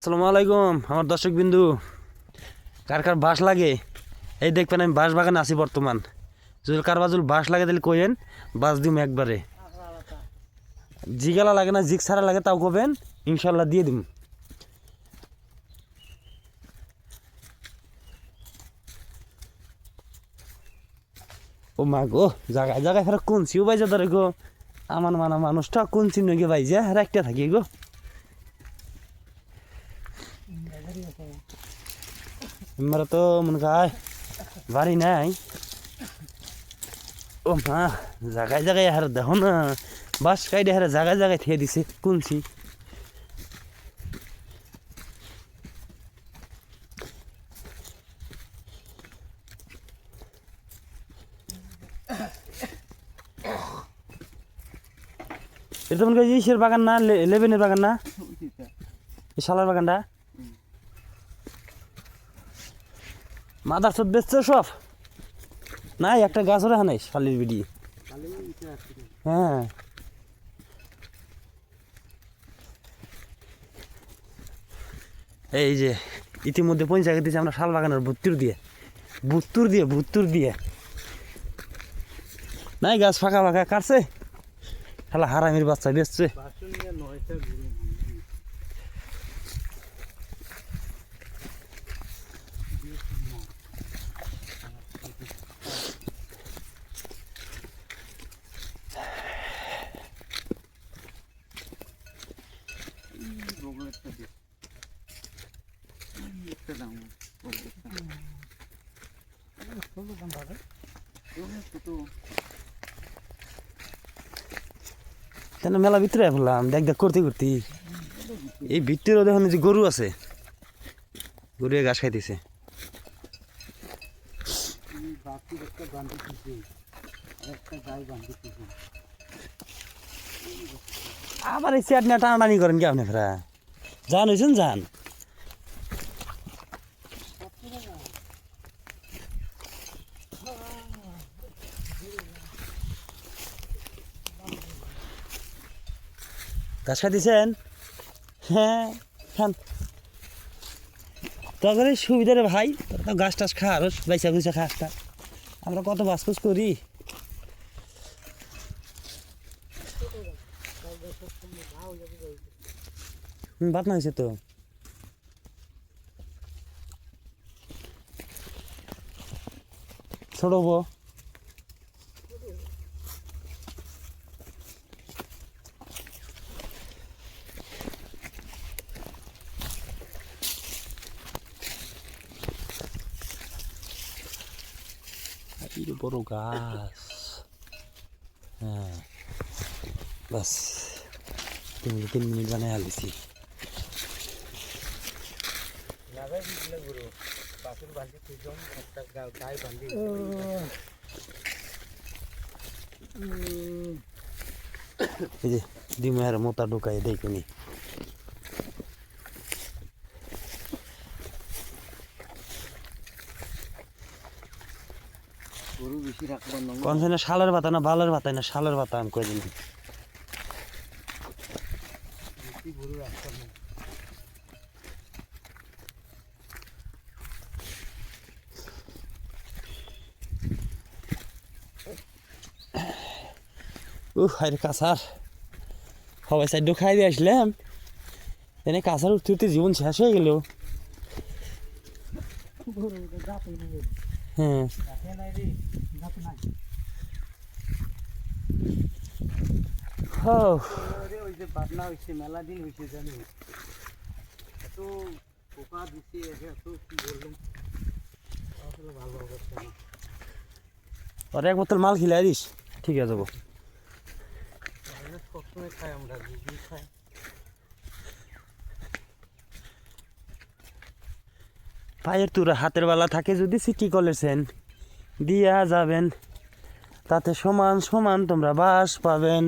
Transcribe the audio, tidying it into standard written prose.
আসসালামু আলাইকুম আমার দর্শক বিন্দু, কার কার বাঁশ লাগে এই দেখবেন। আমি বাঁশ বাগানে আছি বর্তমান। যদি কার বাজুল বাঁশ লাগে তাহলে কইেন, বাঁশ দিম একবারে। জিগালা লাগে না, জিগ ছাড়া লাগে তাও কবেন, ইনশাল্লাহ দিয়ে দিম। ও মা গো, জায়গায় জায়গায় ফেরা কোনছি ও বাইজা ধরে গো। আমার মানা মানুষটা কোনছি নগে বাইজা আর একটা থাকি গো। আমরা তো মনে হয় বাড়ি নাই। ও মা, জায়গায় জায়গায় হার দেখো না, বাস কাইডে হারে জায়গায় জায়গায় থিয়ে দিছে কোনছি। এটা তো মনে করি ইসের বাগান না, লেবেনের বাগান না, এই শালার বাগানটা। মাদার সব বেচছে সব নাই, একটা গাছও রাখা নাই শালির বিডি। হ্যাঁ এই যে ইতিমধ্যে পঞ্চায়েত দিয়েছে আমরা শাল বাগানের ভুত্তুর দিয়ে নাই, গাছ ফাঁকা ফাঁকা কাটছে, শালা হারামির বাচ্চা বেচছে। মেলা ভিতরে বললাম দেখ দেখ করতে করতে এই ভিতরেও দেখুন যে গরু আছে, গরু ঘাস খাইতেছে। আবার এই চেয়ার নিয়ে টানাটানি করেন কি আপনি? ফেরা যান হয়েছেন, যান। ঘাস খাইতেছেন? হ্যাঁ খান, তখন সুবিধা রে ভাই, তো গাছ টাছ খা, আরো বাইসা বুঝা খাসটা। আমরা কত বাসকুস করি। বাদ না হয়েছে তো, ছোট হবো। বড় গাছ। হ্যাঁ বাস 3 মিনিট বানাই আলিছি। এই যে ডিমের মোটা ঢুকাই দেখুনি। কোন শালের পাতা না বালের পাতা না, শালের পাতা আমি কই দিন। আরে কাঁচার সবাই সাইড খাই দিয়ে আসলাম, এনে কাঁচার উঠতে জীবন শেষ হয়ে গেল। হ্যাঁ মেলা দিন হয়েছে জানি, এত পোকা দিচ্ছে, এত কি বললাম, আসলে ভালো অবস্থা না। আর এক বোতল মাল খিলাই দিস, ঠিক আছে যাবো। সবসময় খাই আমরা, খাই। পায়ের তুরা হাতের বেলা থাকে যদি সিটি কলেছেন দিয়া যাবেন, তাতে সমান সমান তোমরা বাস পাবেন।